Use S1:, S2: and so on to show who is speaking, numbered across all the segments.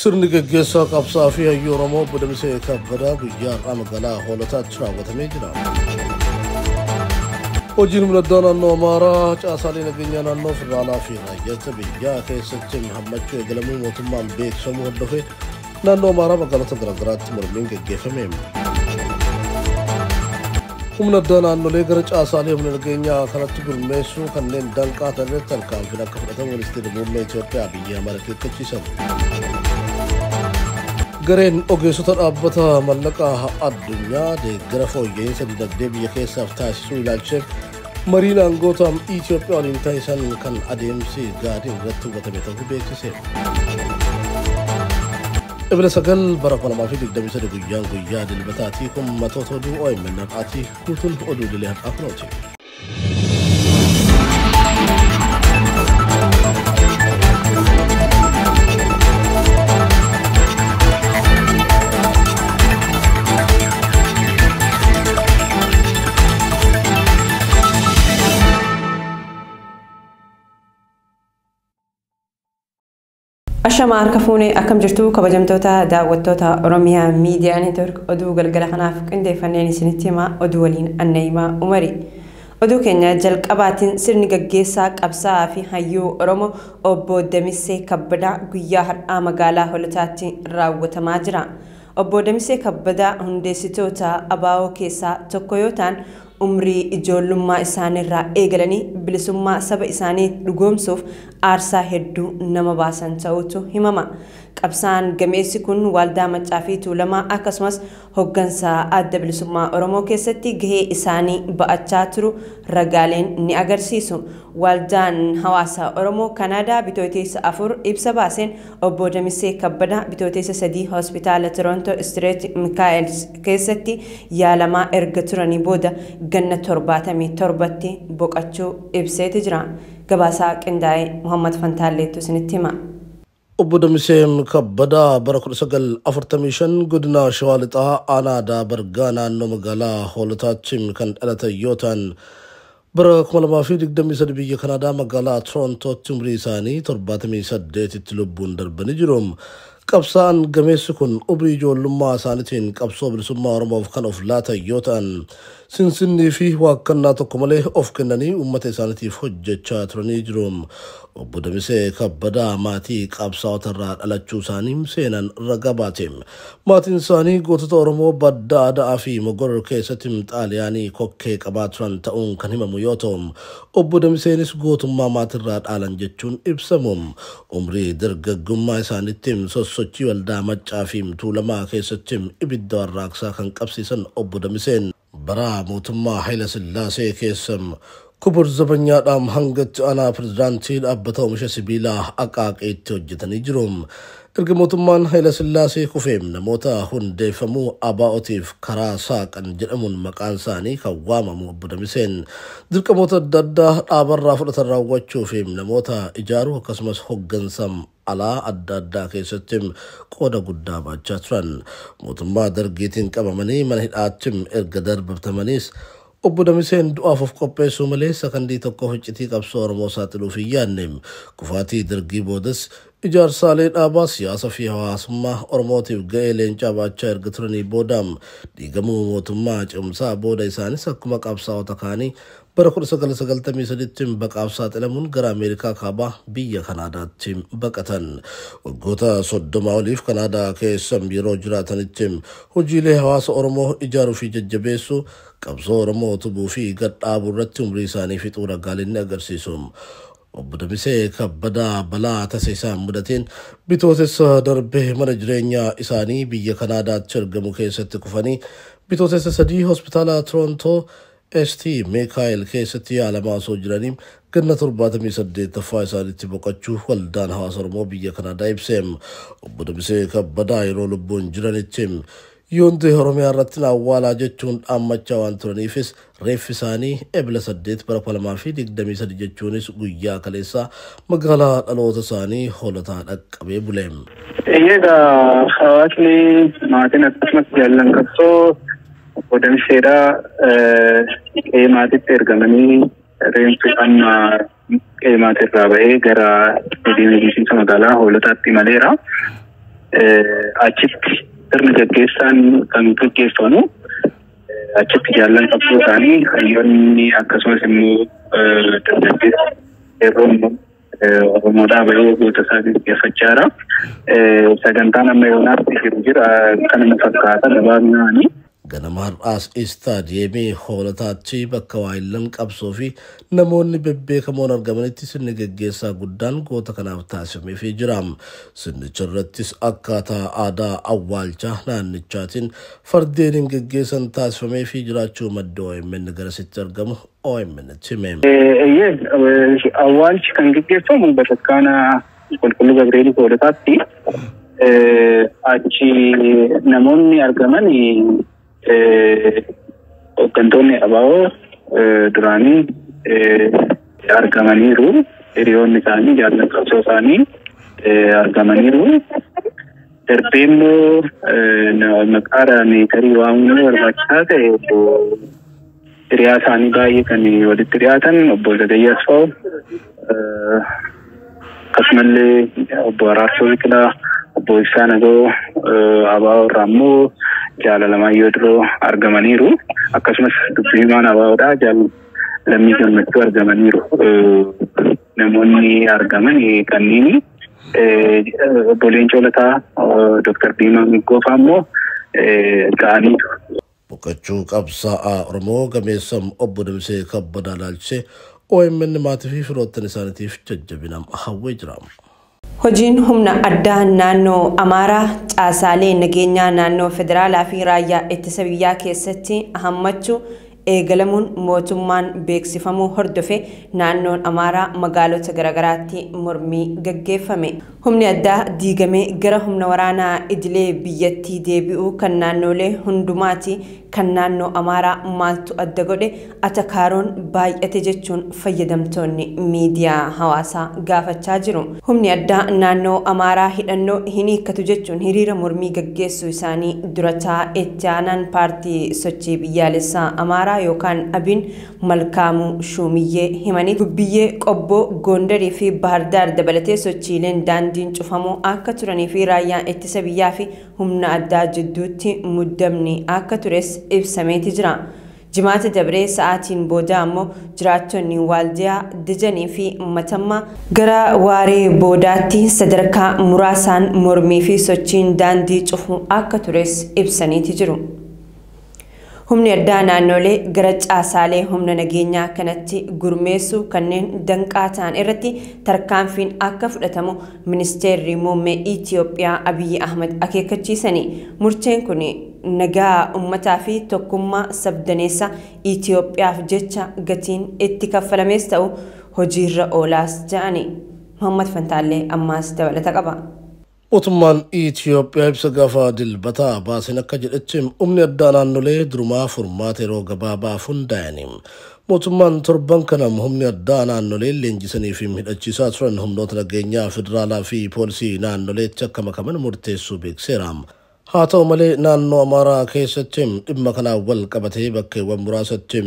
S1: سرني جيسا قبصا فيها يورمو بدمسي كبدا بيا قام قلا هولتا تشرا وتميجنا وجين من الدانا نو مارا جاسالي نغنيانا نو فرالا في رايت بيا كيسچ محمد چو گلمو موتمان بيك سمو دفه نانو مارا بغلط غرغرات مرمين گيفميم ومن الدانا نو ليغر جاسالي من الغنيا كانت بالميسو كنن دنقا تلتل كان فينا كفرتا ونستي دبوم اثيوبيا بيا ماركي كچيسن Gareen ogeessota dhaabbata mallaqaa addunyaa deeggarsa fooyya'insa dinagdee biyya keessaaf taasisuu ilaalcheef mariin aangoota Itoophiyaa waliin taasisan kan adeemsi gaariin irratti hubatame ta'uu beeksise. Ebile 9 bara 2023 guyyaa dilbataatii kun matoota oduu OMN har'aati guutuun oduu dilee har'aa kunooti.
S2: Ashamaa kafuune akkam jirtu kabajamtoota daawwattoota Oromiyaa Miidiyaa Neetwork oduu galgala kanaaf qindeeffanneen isinitti himaa oduu waliin Annaymaa Umari. Oduu keenya jalqabaatiin sirni gaggeessaa qabsaa'aa fi hayyuu Oromoo obbo Damissee Kabbadaa guyyaa har'aa magaalaa Hoolotaatti raawwatamaa jira. Obbo Damissee Kabbadaa hundeessitoota ABO keessaa tokko yoo ta'an umrii ijoollummaa isaaniirraa eegalanii bilisummaa saba isaanii dhugoomsuuf aarsaa hedduu nama baasan ta'utu himama. Qabsaan gameessi kun waldaa Maccaa fi Tuulamaa akkasumas hoggansa adda bilisummaa Oromoo keessatti gahee isaanii ba'achaa turu ragaaleen ni agarsiisu. Waldaan hawaasa Oromoo Kanaadaa bitooteessa 4 ibsa baaseen obbo Damissee Kabbadaa bitooteessa 3 hospitaala Toronto Street Mikaels keessatti yaalamaa erga turanii booda ganna 77tti boqachuu ibseeti jira. Gabaasaa qindaa'ee Muhammad Fantaalleetu isinitti hima.
S1: Obbo Damissee Kabbadaa bara 1945 godina Shawaa Lixaa aanaa Bargaa naannoo magaalaa Hoolotaatti kan dhalatan yoo ta'an bara 2023 biyya Kanaadaa magaalaa Torontootti umrii isaanii 78tti lubbuun darbanii jiru. Qabsaan gameessi kun umrii ijoollummaa isaaniitiin qabsoo bilisummaa Oromoof kan of laatan yoo ta'an sinsinnii fi waakkannaa tokko malee of kennanii uummata isaaniitiif hojjechaa turanii jiru. Obbo Damissee Kabbadaa maatii qabsaa'otarraa dhalachuu isaanii seenan ragaa baate. Maatiin isaanii gootota Oromoo badda aadaa fi mogor keessatti xaaliyaanii kokkee qabaa turan ta'uun kan himamu yoo ta'u, obbo Damisseenis gootummaa maatirraa dhaalan jechuun ibsamu. Umrii dargaggummaa isaaniitti sosochii waldaa Maccaa fi Tuulamaa keessatti ibidda warraaqsaa kan qabsiisan obbo Damisseen bara mootummaa Haayila Sillaasee keessa Kubur Zabanyaadhaan hangatti aanaa pirezidaantii dhaabbata oomisha sibiilaa Aqaaqeetti hojjetanii jiru. Erga mootummaan Haayila Sillaasee kufee namoota hundeeffamuu ABO'tiif karaa saaqan jedhamuun maqaan isaanii kan waamamu obbo Damisseen dirqamoota adda addaa dhaabarraa fudhatan raawwachuu fi namoota ijaaruu akkasumas hoggansa alaa adda addaa keessatti qooda guddaa baachaa turan. Mootummaa Dargiitiin qabamanii mana hidhaatti erga darbatamaniis obbo Damisseen du'aaf of qopheessuu malee sakandii tokko hojjetii qabsoo Oromoo saaxiluuf hin yaadne. Kufaatii Dargii boodas ijaarsaalee dhaabaa siyaasa fi hawaasummaa Oromootiif ga'ee leencaa baachaa erga turanii booda diigamuu mootummaa cimsaa booda isaanis akkuma qabsaa'ota kaanii bara 1993tti baqaaf saaxilamuun gara Ameerikaa kaabaa biyya Kanaadaatti baqatan. Waggoota 30 oliif Kanaadaa keessa yeroo jiraatanitti hojiilee hawaasa Oromoo ijaaruu fi jajjabeessuu qabsoo Oromoo utubuu fi gadhaabuu irratti umrii isaanii fixuu ragaaleen ni agarsiisu. Obbo Damissee Kabbadaa balaa tasa isaan mudateen bitootessa darbee mana jireenyaa isaanii biyya Kanaadaatti argamu keessatti kufanii bitootessa 3 hospitaala Torontoo ST Mikael keessatti yaalamaa osoo jiranii ganna 78ffaa isaaniitti boqachuu waldaan hawaasa Oromoo biyya Kanaadaa ibse. Obbo Damissee Kabbadaa yeroo lubbuun jiranitti yoonte Oromiyaa irratti awwaalaa jechuun dhaammachaa waan turaniifis reeffi isaanii ebila 8 bara 2023 jechuunis guyyaa kaleessaa magaalaa dhaloota isaanii Hoolotaa dhaqqabee bule.
S3: Egaa hawaasni maatiin akkasumas jaallan qabsoo obbo Damisseedhaa qeemaatitti ergamanii reenfidhaan qeemaatirraa bahee gara deemisiisa magaalaa Hoolotaatti maleera. achitti sirni gaggeessaan kan gaggeeffamu achitti jaallan qabduu isaanii hayyoonni akkasumas immoo dargaggeessi yeroo Oromoodhaa bahee goota isaanii dhiyeeffachaa jira. Sagantaan amma yoonaatti jiru jira kanuma fakkaata gabaabinaanii.
S1: Ganama har'aas istaadiyeemii hoolataatti bakka waayillan qabsoo fi namoonni bebbeekamoon argamanitti sirni gaggeessaa guddaan goota kanaaf taasifameefii jira. Sirnicha irrattis akkaataa aadaa awwaalchaa naannichaatiin fardeeniin gaggeessan taasifameefii jiraachuu madda OMN garasitti argamu OMN hime.
S3: Awwaalchi kan gaggeeffamu bataskaana qulqulluu Gabireelii hoolataatti achi namoonni argaman hooggantoonni ABO duraanii argamaniiru. Hiriyoonni isaanii jaallan qabsoo isaanii argamaniiru. Darbee immoo maqaadhaan tarii waamuu barbaachisaa ta'e hiriyaa isaanii baay'ee kan walitti dhiyaatan obbo Zagayyaa Asfaw akkasumallee obbo Araarsoo Biqilaa obbo Ibsaa Nagoo ABO irraa immoo Jaalalamayyoo Diroo argamaniiru. Akkasumas dubbii himaan ABOdhaa Lammii Gammachuu argamaniiru. Namoonni argaman kanneen obbo Leencoo Lataa Dr. Diimaa Miggoofa immoo ga'aniitu.
S1: Boqochuu qabsaa'aa Oromoo gameessam obbo Damsee Kabbadaa ilaalchisee OMN maatii fi firoottan isaaniitiif jajjabinaan hawwee jira.
S2: Hojiin humna addaa naannoo Amaaraa caasaalee nageenyaa naannoo federaalaa fi raayyaa ittisa biyyaa keessatti hammachuu eegalamuun mootummaan beeksifamuu hordofe naannoon Amaaraa magaalota garagaraatti mormii gaggeeffame. Humni addaa diigamee gara humna waraanaa idilee biyyattii deebi'uu kan naannolee hundumaati kan naannoo Amaaraa maaltu adda godhe atakaaroon baay'ate jechuun fayyadamtoonni miidiyaa hawaasaa gaafachaa jiru. Humni addaa naannoo Amaaraa hidhannoo hin hiikkatu jechuun hiriira mormii gaggeessuu isaanii durataa itti aanaan paartii sochii biyyaalessaa Amaaraa yookaan Abin Malkaamuu Shumiyyee himanii Gubbiyyee Qobboo Gondarii fi Bahardaar dabalatee sochiileen daandiin cufamuu akka turanii fi raayyaan ittisa biyyaa fi humna addaa jidduutti muddamni akka tures ibsameeti jira. Jimaata dabree sa'aatiin booda ammoo jiraattonni Waaldiyaa Dijanii fi Matammaa gara waaree boodaatti sadarkaa muraasaan mormii fi sochiin daandii cufuu akka tures ibsaniiti jiru. Humni addaa naannolee gara caasaalee humna nageenyaa kanatti gurmeessuu kanneen danqaa ta'an irratti tarkaanfiin akka fudhatamu ministeerri muummee Itoophiyaa Abiy Ahmed akeekkachiisanii. Murteen kun nagaa ummataa fi tokkummaa sabdaneessa Itoophiyaaf jecha gatiin itti kaffalamees ta'u hojiirra oolaas jedhani. Muhammad Fantaallee ammaas dabalata qaba.
S1: Mootummaan Itoophiyaa ibsa gaafa dilbataa baasin akka jedhetti humni addaa naannolee durumaa furmaata yeroo gabaabaa hundaa'ani. Mootummaan torban kana humni addaa naannolee leenjisanii fi hidhachiisaa turan humnoota nageenyaa federaalaa fi poolisii naannoleetti akka makaman murteessuu beekseera. Haa ta'u malee naannoo Amaaraa keessatti dhimma kanaan wal qabatee bakkeewwan muraasatti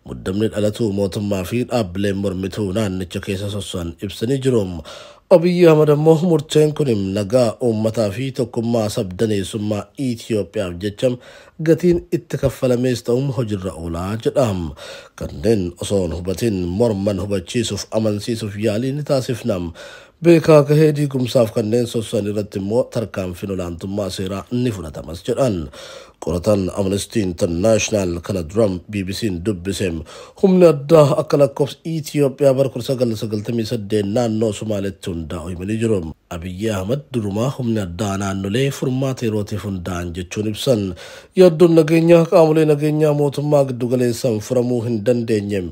S1: muddamni dhalatu mootummaa fi dhaabbileen mormituu naannicha keessa sosso'an ibsanii jiru. Abiy Ahmed ammoo murteen kun nagaa uummataa fi tokkummaa sabdaneessummaa Itoophiyaaf jecha gatiin itti kaffalamees ta'uun hojiirra oolaa jedha. Kanneen osoo hubatiin morman hubachiisuuf amansiisuuf yaalii ni taasifna. Beekaa gahee diigumsaaf kanneen sosso'an irratti immoo tarkaanfiin olaantummaa seeraa ni fudhatamas jedhan. Qoratan Amnesty International kana dura BBC'n dubbise humni addaa akka lakkoofsa Itoophiyaa bara 1998 naannoo Somaaleetti hundaa'u himanii jiru. Abiy Ahmed durumaa humni addaa naannolee furmaata yerootiif hundaa'an jechuun ibsan. Yaaddoon nageenyaa qaamolee nageenyaa mootummaa giddugaleessaan furamuu hin dandeenye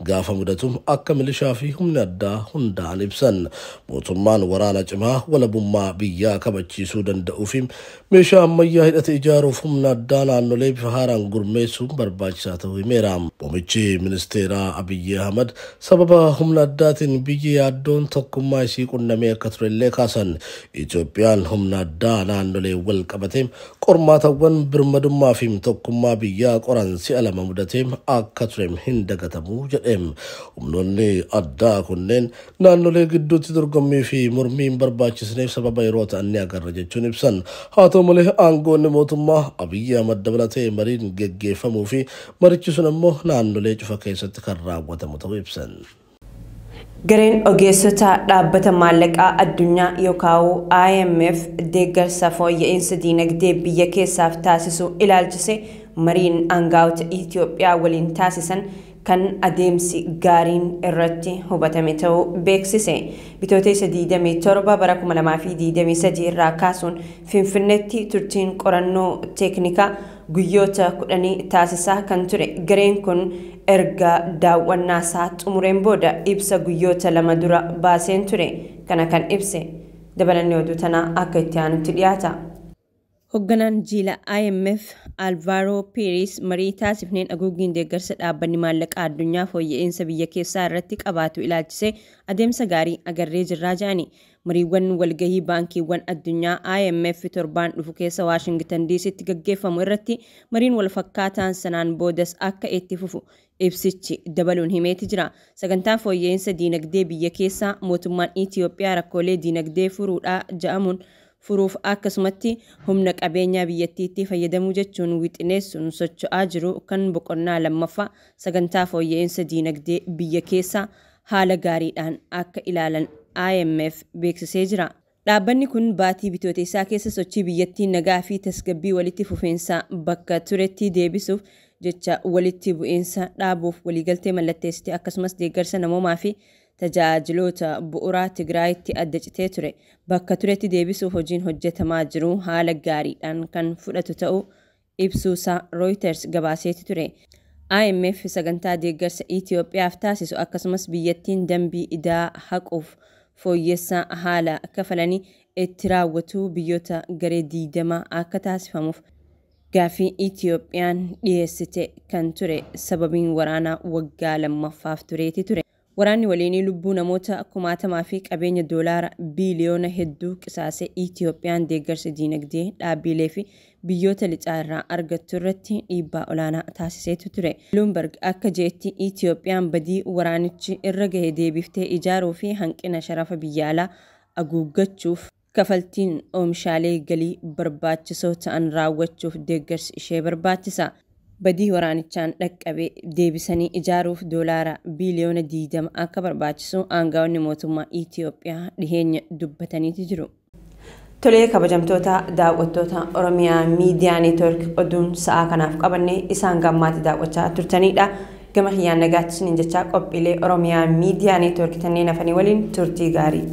S1: gaafa mudatu akka milishaa fi humni addaa hundaa'an ibsan. Mootummaan waraana cimaa walabummaa biyyaa kabachiisuu danda'uu fi meeshaa ammayyaa hidhate ijaaruuf humna addaa naannolee bifa haaraan gurmeessuun barbaachisaa ta'uu himeera. Muummichi ministeeraa Abiy Ahmed sababa humna addaatiin biyyi yaaddoon tokkummaa isii qunnamee akka turellee kaasanii ibsan. Itoophiyaan humna addaa naannolee wal qabateem qormaatawwan birmadummaa fi tokkummaa biyyaa qoran si'a lama mudateem akka tureem hin dagatamu jedheem. Humnoonni addaa kunneen naannolee gidduutti dorgommii fi mormiin barbaachisneef sababa yeroo ta'an ni agarra jechuun ibsan. Haa ta'u malee aangoonni mootummaa Abiyyi Ahmad dabalatee mariin geggeeffamuu fi marichi sun immoo naannolee cufa keessatti kan raawwatamu ta'uu ibsan.
S2: Gareen ogeessota dhaabbata maallaqaa addunyaa yookaan IMF deeggarsa fooyya'insa diinagdee biyya keessaaf taasisu ilaalchise mariin aangaa'ota Itoophiyaa waliin taasisan kan adeemsi gaariin irratti hubatame ta'uu beeksise. Bitootessa 27 bara 2023 irraa kaasuun Finfinneetti turtiin qorannoo teeknikaa guyyoota 10 taasisaa kan ture. Gareen kun erga daawwannaa isaa xumureen booda ibsa guyyoota 2 dura baaseen ture. Kana kan ibse dabalanni oduu tanaa akka itti aanutti dhiyaata. Hoogganaan jiila IMF Alvaro Perez marii taasifneen aguugiin deeggarsa dhaabbanni maallaqaa addunyaa fooyya'insa biyya keessaa irratti qabaatu ilaalchise adeemsa gaarii agarree jirraa jedhani. Mariiwwan walgahii baankiiwwan addunyaa IMF torbaan dhufu keessa Waashingtan DC'tti gaggeeffamu irratti mariin wal fakkaataan sanaan boodas akka itti fufu ibsichi dabaluun himeeti jira. Sagantaan fooyya'insa diinagdee biyya keessaa mootummaan Itoophiyaa rakkoolee diinagdee furuudhaa jedhamuun furuuf akkasumatti humna qabeenyaa biyyattiitti fayyadamuu jechuun wixineessuun socho'aa jiru kan boqonnaa lammaffaa sagantaa fooyya'insa diinagdee biyya keessaa haala gaariidhaan akka ilaalan IMF beeksisee jira. Dhaabbanni kun baatii bitootessaa keessa sochii biyyattii nagaa fi tasgabbii walitti fufiinsa bakka turetti deebisuuf jecha walitti bu'iinsa dhaabuuf waliigaltee mallatteessite akkasumas deeggarsa namoomaa fi tajaajiloota bu'uuraa Tigraayitti adda citee ture. Bakka turetti deebisuuf hojiin hojjetamaa jiru haala gaariidhaan kan fudhatu ta'uu ibsuusaa Reuters gabaaseeti ture. IMF sagantaa deeggarsa Itoophiyaaf taasisu akkasumas biyyattiin dambii idaa haquuf fooyyessaa haala kafalanii itti raawwatu biyyoota garee 20 akka taasifamuuf gaaffii Itoophiyaan dhiyeessite kan ture sababiin waraanaa waggaa lammaffaaf tureeti ture. Waraanni waliinii lubbuu namoota 10,000 fi qabeenya doolaara biiliyoona hedduu qisaasee Itoophiyaan deeggarsa diinagdee dhaabbilee fi biyyoota lixaa irraa argattu irratti dhiibbaa olaanaa taasiseetu ture. Bloomberg akka jeetti Itoophiyaan badii waraanichi irra gahe deebiftee ijaaruu fi hanqina sharafa biyya alaa haguuggachuuf kafaltiin oomishaalee galii barbaachisoo ta'an raawwachuuf deeggarsi ishee barbaachisa. Badii waraanichaan dhaqqabee deebisanii ijaaruuf doolaara biiliyoona 20 akka barbaachisu aangaa'onni mootummaa Itoophiyaa dhiheenya dubbataniiti jiru. Tolee kabajamtoota daawwattoota Oromiyaa Miidiyaa Neetwork oduun sa'aa kanaaf qabanne isaan gammaatti daawwachaa turtanidha. Gama kiyyaan nagaatti isiniin jechaa qophiilee Oromiyaa Miidiyaa Neetwork tanneen hafanii waliin turtii gaarii.